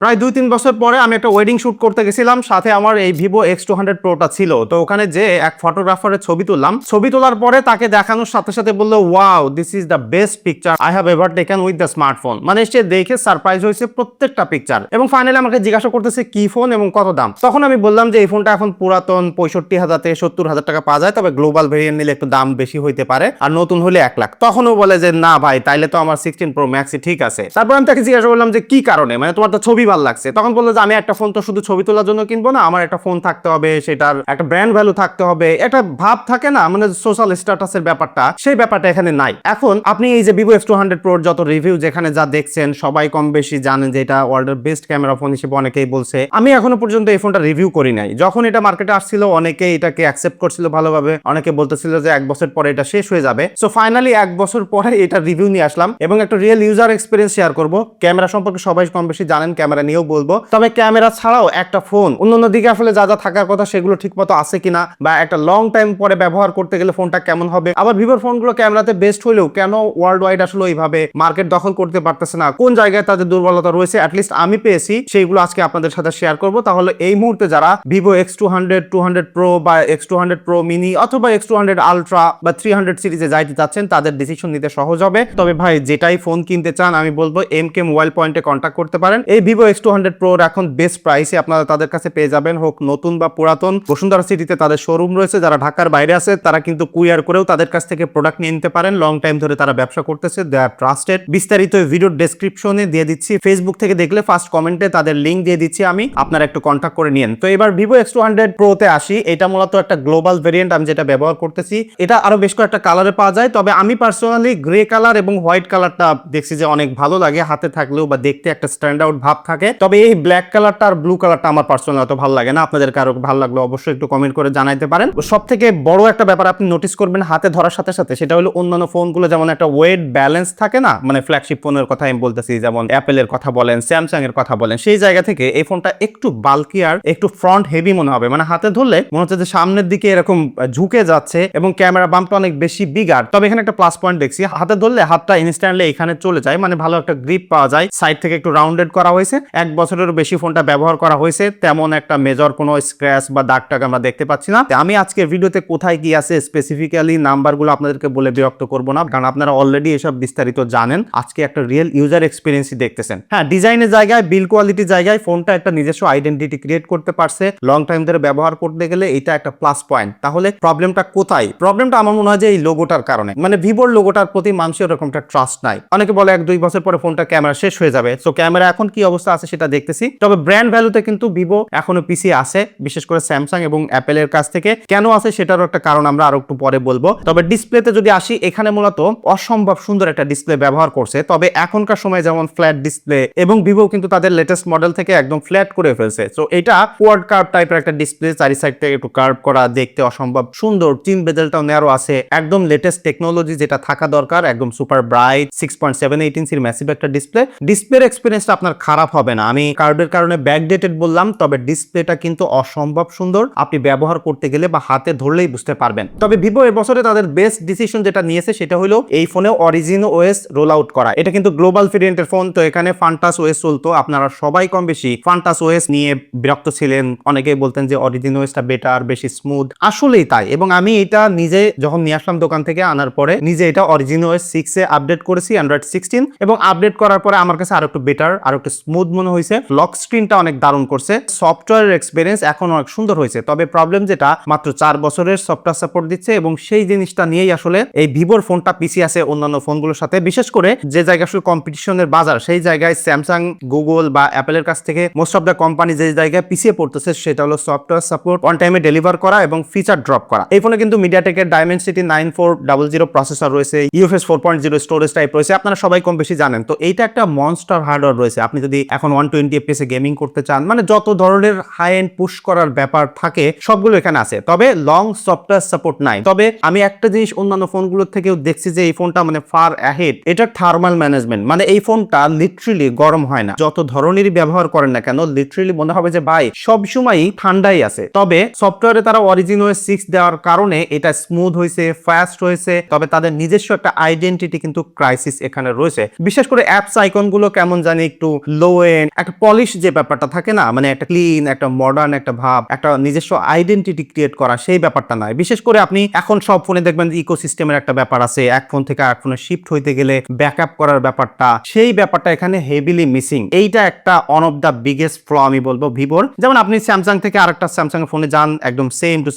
প্রায় 2-3 বছর পরে আমি একটা ওয়েডিং শুট করতে গেছিলাম, সাথে আমার এই ভিভো X200 প্রোটা ছিল। তো ওখানে যে এক ফটোগ্রাফারের ছবি তুললাম, ছবি তোলার পরে তাকে দেখানোর সাথে সাথে বললো, wow this is the best picture I have ever taken with the smartphone. মানে সে দেখে সারপ্রাইজ হয়েছে প্রত্যেকটা পিকচার। এবং ফাইনালি আমাকে জিজ্ঞাসা করতেছে কি ফোন এবং কত দাম। তখন আমি বললাম যে এই ফোনটা এখন পুরাতন 65,000 থেকে 70,000 টাকা পাওয়া যায়, তবে গ্লোবাল ভেরিয়েন্ট নিলে একটু দাম বেশি হইতে পারে, আর নতুন হলে 1 লাখ। তখনও বলে যে না ভাই, তাইলে তো আমার 16 প্রো ম্যাক্সই ঠিক আছে। তারপর আমি তাকে জিজ্ঞাসা করলাম যে কি কারণে, মানে তোমার তো ছবি ভালো লাগছে। তখন বললো যে আমি একটা ফোন তো শুধু ছবি তোলার জন্য কিনবো না, আমার একটা ফোন থাকতে হবে, সেটার একটা ব্র্যান্ড ভ্যালু থাকতে হবে, একটা ভাব থাকে না, মানে সোশ্যাল স্ট্যাটাসের ব্যাপারটা, সেই ব্যাপারটা এখানে নাই। এখন আপনি এই যে ভিভো X200 প্রোর যত রিভিউ যেখানে যা দেখছেন, সবাই কম বেশি জানেন যে এটা ওয়ার্ল্ডের বেস্ট ক্যামেরা ফোন হিসেবে অনেকেই বলছে। আমি এখনো পর্যন্ত এই ফোনটা রিভিউ করি নাই। যখন এটা মার্কেটে আসছিল অনেকে এটাকে অ্যাকসেপ্ট করছিল ভালোভাবে, অনেকে বলতেছিল যে 1 বছর পরে এটা শেষ হয়ে যাবে। সো ফাইনালি 1 বছর পরে এটা রিভিউ নিয়ে আসলাম এবং একটা রিয়েল ইউজার এক্সপিরিয়েন্স শেয়ার করব। ক্যামেরা সম্পর্কে সবাই কম বেশি জানেন, ক্যামেরা নিয়েও বলবো। তবে ক্যামেরা ছাড়াও একটা ফোন অন্যান্য দিকে আসলে যা যা থাকার কথা সেগুলো ঠিকমতো আছে কিনা, বা একটা লং টাইম পরে ব্যবহার করতে গেলে ফোনটা কেমন হবে। আবার ভিভোর ফোনগুলো ক্যামেরাতে বেস্ট হলেও কেন ওয়ার্ল্ড ওয়াইড আসলে ওইভাবে মার্কেট দখল করতে পারতেছে না, কোন জায়গায় তাদের দুর্বলতা রয়েছে, অ্যাটলিস্ট আমি পেয়েছি, সেইগুলো আজকে আপনাদের সাথে শেয়ার করব। তাহলে এই মুহূর্তে যারা ভিভো X200, 200 প্রো বা X200 প্রো মিনি অথবা X200 আলট্রা বা 300 সিরিজে যাইতে চাচ্ছেন, তাদের ডিসিশন নিতে সহজ হবে। তবে ভাই যেটাই ফোন কিনতে চান, আমি বলবো MK মোবাইল পয়েন্টে কন্ট্যাক্ট করতে পারেন। এই ভিভো X200 প্রোর এখন বেস্ট প্রাইসে আপনারা তাদের কাছে পেয়ে যাবেন, হোক নতুন বা পুরাতন। বসুন্ধরা সিটিতে তাদের শোরুম রয়েছে, যারা ঢাকার বাইরে আছে তারা কিন্তু কুরিয়ার করেও তাদের কাছ থেকে প্রোডাক্ট নিয়ে নিতে পারেন। লং টাইম ধরে তারা ব্যবসা করতেছে, দে আর ট্রাস্টেড। বিস্তারিত ভিডিও ডেসক্রিপশনে দিয়ে দিচ্ছি, ফেসবুক থেকে দেখলে ফার্স্ট কমেন্টে তাদের লিংক দিয়ে দিচ্ছি আমি, আপনারা একটু কন্ট্যাক্ট করে নিন। তো এবার ভিভো X200 প্রোতে আসি। এটা মূলত একটা গ্লোবাল ভেরিয়েন্ট, আমি যেটা ব্যবহার করতেছি। এটা আরো বেশ কয়েকটা কালারে পাওয়া যায়, তবে আমি পার্সোনালি গ্রে কালার এবং হোয়াইট কালারটা দেখছি যে অনেক ভালো লাগে হাতে থাকলেও, বা দেখতে একটা স্ট্যান্ড আউট ভাব থাকে। তবে এই ব্ল্যাক কালারটা আর ব্লু কালারটা আমার পার্সোনালি অত ভালো লাগে না। আপনাদের কারো ভালো লাগলো অবশ্যই একটু কমেন্ট করে জানাইতে পারেন। সব থেকে বড় একটা ব্যাপার আপনি নোটিস করবেন হাতে ধরার সাথে সাথে, সেটা হলো অন্যান্য ফোনগুলো যেমন একটা ওয়েট ব্যালেন্স থাকে না, মানে ফ্ল্যাগশিপ ফোনের কথা আমি বলতেছি, যেমন অ্যাপেলের কথা বলেন, স্যামসাং এর কথা বলেন, সেই জায়গা থেকে এই ফোনটা একটু বাল্কি আর একটু ফ্রন্ট হেভি মনে হবে। মানে হাতে ধরলে মনে হচ্ছে যে সামনের দিকে এরকম ঝুঁকে যাচ্ছে এবং ক্যামেরা বাম্পটা অনেক বেশি বিগার। তবে এখানে একটা প্লাস পয়েন্ট দেখছি, হাতে ধরলে হাতটা ইনস্ট্যান্টলি এখানে চলে যায়, মানে ভালো একটা গ্রিপ পাওয়া যায়। সাইড থেকে একটু রাউন্ডেড করা হয়েছে। 1 বছরেরও বেশি ফোনটা ব্যবহার করা হয়েছে, তেমন একটা মেজর কোনো স্ক্র্যাচ বা দাগ টাগ আমরা দেখতে পাচ্ছি না। আমি আজকের ভিডিওতে কোথায় কি আছে স্পেসিফিক্যালি নাম্বারগুলো আপনাদেরকে বলে বিরক্ত করব না, কারণ আপনারা অলরেডি এসব বিস্তারিত জানেন। আজকে একটা রিয়েল ইউজার এক্সপিরিয়েন্সই দেখতেছেন। হ্যাঁ, ডিজাইনের জায়গায়, বিল কোয়ালিটির জায়গায় ফোনটা একটা নিজস্ব আইডেন্টিটি ক্রিয়েট করতে পারছে। লং টাইম ধরে ব্যবহার করতে গেলে এটা একটা প্লাস পয়েন্ট। তাহলে প্রবলেমটা কোথায়? প্রবলেমটা আমার মনে হয় যে এই লোগোটার কারণে, মানে ভিভোর লোগোটার প্রতি মানুষের এরকমটা ট্রাস্ট নাই। অনেকে বলে 1-2 বছর পরে ফোনটা ক্যামেরা শেষ হয়ে যাবে। সো ক্যামেরা এখন কি অবস্থা আছে সেটা দেখতেছি। তবে ব্র্যান্ড ভ্যালুতে কিন্তু ভিভো এখনো পিছিয়ে আছে, বিশেষ করে স্যামসাং এবং অ্যাপেলের কাছ থেকে। কেন আছে সেটারও একটা কারণ আমরা আরো একটু পরে বলবো। তবে ডিসপ্লেতে যদি আসি, এখানে মূলত অসম্ভব সুন্দর একটা ডিসপ্লে ব্যবহার করছে। তবে এখনকার সময় যেমন ফ্ল্যাট ডিসপ্লে, এবং ভিভো কিন্তু তাদের লেটেস্ট মডেল থেকে একদম ফ্ল্যাট করে ফেলছে। সো এটা কোয়াড কার্ভ টাইপের একটা ডিসপ্লে, চারি সাইড থেকে একটু কার্ভ করা, দেখতে অসম্ভব সুন্দর। চিন বেজেলটাও ন্যারো আছে, একদম লেটেস্ট টেকনোলজি যেটা থাকা দরকার, একদম সুপার ব্রাইট 6.78 ইঞ্চির ম্যাসিভ একটা ডিসপ্লে। ডিসপ্লের এক্সপিরিয়েন্সটা আপনার খারাপ হবে না। আমি কার্ভের কারণে ব্যাকডেটেড বললাম, তবে ডিসপ্লেটা কিন্তু অসম্ভব সুন্দর, আপনি ব্যবহার করতে গেলে বা হাতে ধরলেই বুঝতে পারবেন। তবে ভিভো এবছরে তাদের বেস্ট ডিসিশন যেটা নিয়েছে সেটা হলো এই ফোনে অরিজিন ওএস রোল আউট করা। এটা কিন্তু গ্লোবাল ভেরিয়েন্টের ফোন, তো এখানে ফান্টাস ওএস চলতো। আপনারা সবাই কম বেশি ফান্টাস ওএস নিয়ে বিরক্ত ছিলেন, অনেকেই বলতেন যে অরিজিন ওএসটা বেটার, বেশি স্মুথ। আসলেই তাই, এবং আমি এটা নিজে যখন নিয়ে আসলাম দোকান থেকে আনার পরে, নিজে এটা অরিজিন ওএস 6 এ আপডেট করেছি, অ্যান্ড্রয়েড 16, এবং আপডেট করার পরে আমার কাছে আরো একটু বেটার, আরো একটু স্মুথ মনে হয়েছে। লক স্ক্রিনটা অনেক দারুণ করছে, সফটওয়্যার এক্সপিরিয়েন্স এখন অনেক সুন্দর হয়েছে। তবে প্রবলেম যেটা, মাত্র 4 বছরের সফটওয়্যার সাপোর্ট দিচ্ছে, এবং সেই জিনিসটা নিয়েই আসলে এই ভিভোর ফোনটা পিছিয়ে আছে অন্যান্য ফোনগুলোর সাথে। বিশেষ করে যে জায়গায় আসলে কম্পিটিশনের বাজার, সেই জায়গায় স্যামসাং, গুগল বা অ্যাপেলের কাছ থেকে মোস্ট অফ দ্য কোম্পানি যে জায়গায় পিছিয়ে পড়তেছে সেটা হলো সফটওয়্যার সাপোর্ট, অন টাইমে ডেলিভার করা এবং ফিচার ড্রপ করা। এই ফোনে কিন্তু মিডিয়াটেকের ডায়মেনসিটি 9400 প্রসেসর রয়েছে, UFS 4.0 স্টোরেজ টাইপ রয়েছে, আপনারা সবাই কম বেশি জানেন। তো এইটা একটা মনস্টার হার্ডওয়্যার রয়েছে। আপনি যদি এখন 120 FPS এ গেমিং করতে চান, মানে যত ধরনের হাই এন্ড পুশ করার ব্যাপার থাকে সবগুলো এখানে আছে। তবে লং সফটওয়্যার সাপোর্ট নাই। তবে আমি একটা জিনিস অন্যান্য ফোনগুলোর থেকেও দেখছি যে এই ফোনটা মানে ফার অ্যাহেড, এটা থার্মাল ম্যানেজমেন্ট। মানে এই ফোনটা লিটারালি গরম হয় না, যত ধরনেরই ব্যবহার করেন না কেন, লিটারালি মনে হবে যে ভাই সবসময়ই ঠান্ডাই আছে। তবে সফটওয়্যারে তারা অরিজিন ওএস 6 দেওয়ার কারণে এটা স্মুথ হয়েছে, ফাস্ট হয়েছে। তবে তাদের নিজস্ব একটা আইডেন্টিটি কিন্তু ক্রাইসিস এখানে রয়েছে। বিশেষ করে অ্যাপস আইকনগুলো কেমন জানি একটু লো ফ্লুয়েন্ট, একটা পলিশ যে ব্যাপারটা থাকে না, মানে একটা ক্লিন, একটা মডার্ন একটা ভাব, একটা নিজস্ব আইডেন্টিটি ক্রিয়েট করা, সেই ব্যাপারটা নয়। বিশেষ করে আপনি এখন সব ফোনে দেখবেন যে ইকোসিস্টেমের একটা ব্যাপার আছে, এক ফোন থেকে আরেক ফোনে শিফট হইতে গেলে ব্যাকআপ করার ব্যাপারটা, সেই ব্যাপারটা এখানে হেভিলি মিসিং। এইটা একটা one of the biggest flaw আমি বলবো ভিভোর। যেমন আপনি স্যামসাং থেকে আরেকটা স্যামসাং ফোনে যান, একদম সেম টু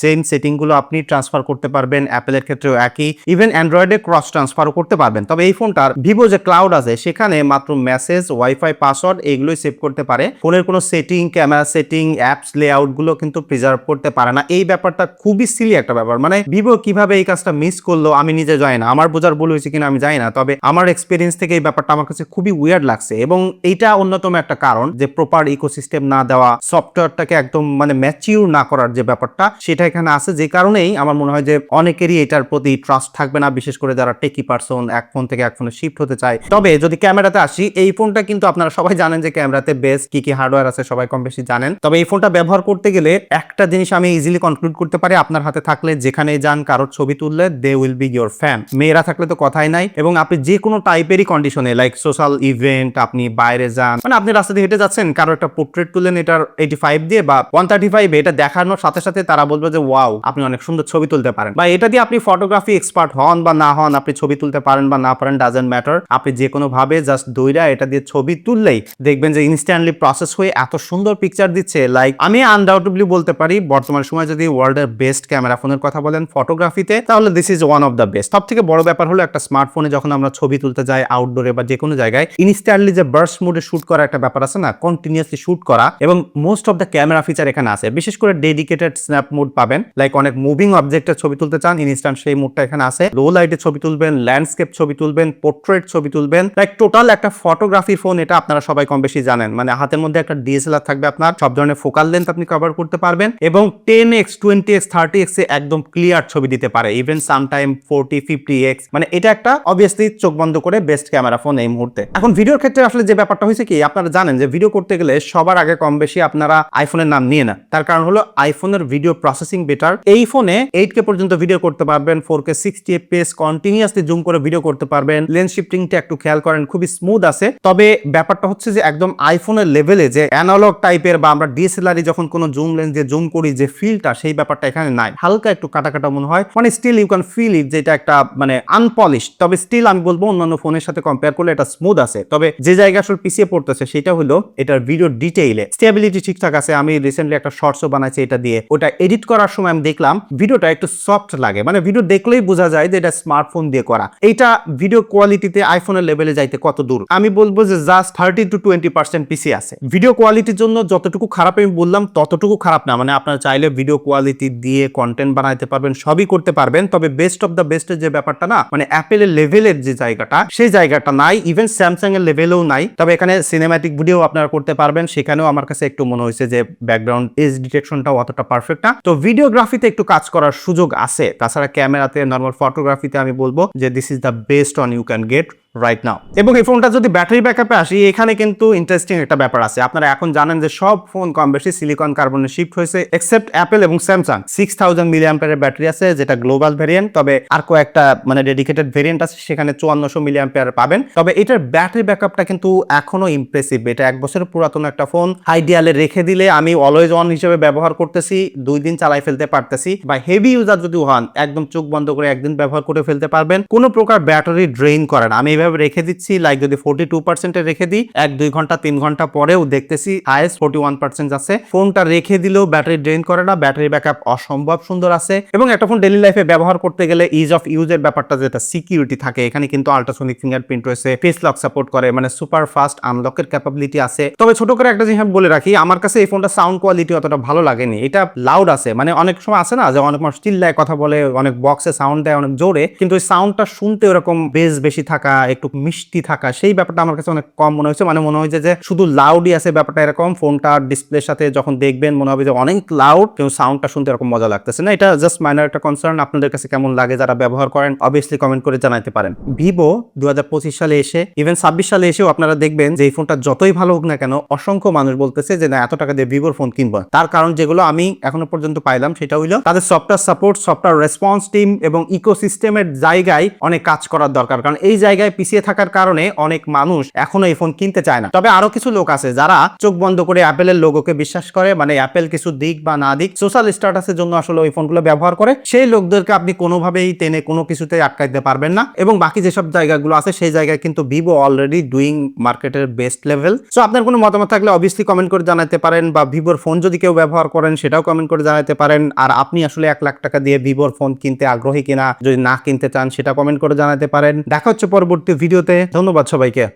সেম সেটিং গুলো আপনি ট্রান্সফার করতে পারবেন। অ্যাপেলের ক্ষেত্রেও একই, ইভেন অ্যান্ড্রয়েডে ক্রস ট্রান্সফারও করতে পারবেন। তবে এই ফোনটার ভিভো যে ক্লাউড আছে সেখানে মাত্র মেসেজ, ওয়াইফাই, পাসওয়ার্ড এগুলোই সেভ করতে পারে। ফোনের কোনো setting, camera setting, apps layout গুলো কিন্তু প্রিজার্ভ করতে পারে না। এই ব্যাপারটা খুবই সিলি একটা ব্যাপার। মানে ভিভো কিভাবে এই কাজটা মিস করলো আমি নিজে জানি না, আমার বোঝার ভুল হয়েছে কিনা আমি জানি না, তবে আমার এক্সপিরিয়েন্স থেকে এই ব্যাপারটা আমার কাছে খুবই উইয়ার্ড লাগছে। এবং এইটা অন্যতম একটা কারণ যে প্রপার ইকোসিস্টেম না দেওয়া, সফটওয়্যারটাকে একদম মানে ম্যাচিউর না করার যে ব্যাপারটা সেটা এখানে আছে। যে কারণেই আমার মনে হয় যে অনেকেরই এটার প্রতি ট্রাস্ট থাকবে না, বিশেষ করে যারা টেকি পারসন, এক ফোন থেকে এক ফোনে শিফট হতে চায়। তবে যদি ক্যামেরাতে আসি, এই ফোনটা কিন্তু আপনারা সবাই জানেন যে ক্যামেরাতে বেস্ট কি কি হার্ডওয়্যার আছে সবাই কম বেশি জানেন। তবে এই ফোনটা ব্যবহার করতে গেলে একটা জিনিস আমি ইজিলি কনক্লুড করতে পারি, আপনার হাতে থাকলে যেখানে যান কারোর ছবি তুললে they will be your fan. মেয়েরা থাকলে তো কথাই নাই। এবং আপনি যে কোনো টাইপেরই কন্ডিশনে, লাইক সোশ্যাল ইভেন্ট, আপনি বাইরে যান, মানে আপনি রাস্তা দিয়ে হেঁটে যাচ্ছেন, কারো একটা পোর্ট্রেট তুলেন এটার 85 দিয়ে বা 135, এটা দেখানোর সাথে সাথে তারা বলবে যে ওয়াও আপনি অনেক সুন্দর ছবি তুলতে পারেন। বা এটা দিয়ে আপনি ফটোগ্রাফি এক্সপার্ট হন বা না হন, আপনি ছবি তুলতে পারেন বা না পারেন, ডাজন্ট ম্যাটার। আপনি যে কোনো ভাবে জাস্ট দইরা এটা দিয়ে ছবি তুললেই দেখবেন যে ইনস্ট্যান্টলি প্রসেস হয়ে এত সুন্দর পিকচার দিচ্ছে। লাইক আমি আনডাউটেবলি বলতে পারি বর্তমান সময় যদি ওয়ার্ল্ডের বেস্ট ক্যামেরা ফোনের কথা বলেন ফটোগ্রাফিতে, তাহলে this is one of the best. সব থেকে বড় ব্যাপার হলো একটা স্মার্টফোনে যখন আমরা ছবি তুলতে যাই আউটডোরে বা যে কোনো জায়গায়, ইনস্ট্যান্টলি যে বার্স্ট মোডে শুট করা একটা ব্যাপার আছে না, কন্টিনিউয়াসলি শুট করা, এবং most of the camera feature এখানে আছে। বিশেষ করে ডেডিকেটেড স্ন্যাপ মোড পাবেন, লাইক অনেক মুভিং অবজেক্টের ছবি তুলতে চান, ইনস্ট্যান্ট সেই মোডটা এখানে আছে। লো লাইটে ছবি তুলবেন, ল্যান্ডস্কেপ ছবি তুলবেন, পোর্ট্রেট ছবি তুলবেন, লাইক টোটাল একটা ফটোগ্রাফি ফোন। এটা আপনারা সবাই কম বেশি জানেন। মানে হাতের মধ্যে একটা ডিএসএলআর থাকবে, আপনার সব ধরনের ফোকাল লেন্থ আপনি কভার করতে পারবেন, এবং 10x 20x 30x এ একদম ক্লিয়ার ছবি দিতে পারে, ইভেন সামটাইম 40 50x। মানে এটা একটা অবভিয়াসলি চোখ বন্ধ করে বেস্ট ক্যামেরা ফোন এই মুহূর্তে। এখন ভিডিওর ক্ষেত্রে আসলে যে ব্যাপারটা হয়েছে কি, আপনারা জানেন যে ভিডিও করতে গেলে সবার আগে কম বেশি আপনারা আইফোনের নাম নিয়ে না। তার কারণ হলো আইফোনের ভিডিও প্রসেসিং বেটার। এই ফোনে 8K পর্যন্ত ভিডিও করতে পারবেন, 4K 60 fps কন্টিনিউয়াসলি জুম করে ভিডিও করতে পারবেন। লেন্স শিফটিংটা একটু খেয়াল করেন, খুবই স্মুথ আছে। তবে ব্যাপারটা হচ্ছে যে একদম আইফোনের লেভেলে যে অ্যানালগ টাইপের বা আমরা ডিএসএলআর যখন কোনো জুম লেন্স দিয়ে জুম করি যে ফিলটা, সেই ব্যাপারটা এখানে নাই। হালকা একটু কাটা কাটা মনে হয়, মানে still you can feel it যে এটা একটা মানে আনপলিশ। তবে স্টিল আমি বলবো অন্যান্য ফোনের সাথে কম্পেয়ার করলে এটা স্মুথ আছে। তবে যে জায়গায় আসলে পিছিয়ে পড়তেছে সেটা হলো এটার ভিডিও ডিটেইলে স্টেবিলিটি ঠিকঠাক আছে। আমি রিসেন্টলি একটা শর্টসও বানাইছি এটা দিয়ে, ওটা এডিট করার সময় আমি দেখলাম ভিডিওটা একটু সফট লাগে, মানে ভিডিও দেখলেই বোঝা যায় যে এটা স্মার্টফোন দিয়ে করা। এইটা ভিডিও কোয়ালিটিতে আইফোনের লেভেলে যাইতে কত দূর, আমি বলবো যে জাস্ট 30 to 20% পিছিয়ে আছে। ভিডিও কোয়ালিটির জন্য যতটুকু খারাপ আমি বললাম ততটুকু খারাপ না, মানে আপনারা চাইলে ভিডিও কোয়ালিটি দিয়ে কন্টেন্ট বানাইতে পারবেন, সবই করতে পারবেন। তবে বেস্ট অফ দ্য বেস্টের যে ব্যাপারটা না, মানে অ্যাপেলের লেভেলের যে জায়গাটা, সেই জায়গাটা নাই, ইভেন স্যামসাং এর লেভেলেও নাই। তবে এখানে সিনেম্যাটিক ভিডিও আপনারা করতে পারবেন, সেখানেও আমার কাছে একটু মনে হয়েছে যে ব্যাকগ্রাউন্ড এজ ডিটেকশনটাও অতটা পারফেক্ট না। তো ভিডিওগ্রাফিতে একটু কাজ করার সুযোগ আছে। তাছাড়া ক্যামেরাতে, নর্মাল ফটোগ্রাফিতে আমি বলবো যে this is the best one you can get right now. এবং এই ফোনটা যদি ব্যাটারি ব্যাকআপে আসি, এখানে কিন্তু ইন্টারেস্টিং একটা ব্যাপার আছে। আপনারা এখন জানেন যে সব ফোন কম বেশি সিলিকন কার্বনে শিফট হয়েছে, এক্সেপ্ট অ্যাপেল এবং স্যামসাং। 6000 মিলিঅ্যাম্পিয়ারের ব্যাটারি আছে, যেটা গ্লোবাল ভেরিয়েন্ট। তবে আর কয়েকটা মানে ডেডিকেটেড ভেরিয়েন্ট আছে, সেখানে 5400 মিলিঅ্যাম্পিয়ার পাবেন। তবে এটার ব্যাটারি ব্যাকআপটা কিন্তু এখনো ইমপ্রেসিভ। এটা 1 বছরের পুরাতন একটা ফোন, আইডিয়ালে রেখে দিলে আমি অলওয়েজ অন হিসেবে ব্যবহার করতেছি, 2 দিন চালাই ফেলতে পারতেছি। বা হেভি ইউজার যদি হন, একদম চোখ বন্ধ করে 1 দিন ব্যবহার করে ফেলতে পারবেন, কোনো প্রকার ব্যাটারি ড্রেইন করে না। আমি রেখে দিচ্ছি, লাইক যদি 42% রেখে দিই, 1-2 ঘন্টা 3 ঘন্টা পরেও দেখতেছি হাইয়েস্ট 41% আছে। ফোনটা রেখে দিলেও ব্যাটারি ড্রেন করে না, ব্যাটারি ব্যাকআপ অসম্ভব সুন্দর আছে। এবং একটা ফোন ডেইলি লাইফে ব্যবহার করতে গেলে ইজ অফ ইউজের ব্যাপারটা, যেটা সিকিউরিটি থাকে, এখানে কিন্তু আল্ট্রাসোনিক ফিঙ্গারপ্রিন্ট রয়েছে, ফেস লক সাপোর্ট করে, মানে সুপার ফাস্ট আনলকের ক্যাপাবিলিটি আছে। তবে ছোট করে একটা জিনিস বলে রাখি, আমার কাছে এই ফোনটা সাউন্ড কোয়ালিটি অতটা ভালো লাগেনি। এটা লাউড আছে, মানে অনেক সময় আছে না যে অনেক মানুষ চিল্লায় কথা বলে, অনেক বক্সে সাউন্ড দেয় অনেক জোরে, কিন্তু ওই সাউন্ডটা শুনতে ওরকম বেস বেশি থাকা, একটু মিষ্টি থাকা, সেই ব্যাপারটা আমার কাছে অনেক কম মনে হয়েছে। মানে মনে হয়েছে যে শুধু লাউডই আছে ব্যাপারটা এরকম। ফোনটা ডিসপ্লের সাথে যখন দেখবেন মনে হবে যে অনেক লাউড, কিন্তু সাউন্ডটা শুনতে এরকম মজা লাগতেছে না। এটা জাস্ট মাইনর একটা কনসার্ন। আপনাদের কাছে কেমন লাগে যারা ব্যবহার করেন, অবভিয়াসলি কমেন্ট করে জানাতে পারেন। ভিভো 2025 সালে এসে, ইভেন 26 সালে এসেও আপনারা দেখবেন যে এই ফোনটা যতই ভালো হোক না কেন, অসংখ্য মানুষ বলতেছে যে না, এত টাকা দিয়ে ভিভোর ফোন কিনবো। তার কারণ যেগুলো আমি এখনো পর্যন্ত পাইলাম, সেটা হইলো তাদের software support, software response team এবং ইকোসিস্টেমের জায়গায় অনেক কাজ করার দরকার। কারণ এই জায়গায় পিছিয়ে থাকার কারণে অনেক মানুষ এখনো এই ফোন কিনতে চায় না। তবে আরো কিছু লোক আছে যারা চোখ বন্ধ করে অ্যাপেলের লোগোকে বিশ্বাস করে, মানে অ্যাপেল কিছু দিক বা না দিক সোশ্যাল স্ট্যাটাসের জন্য আসলে ওই ফোনগুলো ব্যবহার করে। সেই লোকদেরকে আপনি কোনোভাবেই টেনে কোনো কিছুতে আটকাইতে পারবেন না। এবং বাকি যেসব জায়গাগুলো আছে সেই জায়গায় কিন্তু ভিভো অলরেডি ডুইং মার্কেটের বেস্ট লেভেল। সো আপনার কোনো মতামত থাকলে অবভিয়াসলি কমেন্ট করে জানাতে পারেন, বা ভিভোর ফোন যদি কেউ ব্যবহার করেন সেটাও কমেন্ট করে জানাতে পারেন। আর আপনি আসলে 1 লাখ টাকা দিয়ে ভিভোর ফোন কিনতে আগ্রহী কিনা, যদি না কিনতে চান সেটা কমেন্ট করে জানাতে পারেন। দেখা হচ্ছে পরবর্তী ভিডিওতে। ধন্যবাদ সবাইকে।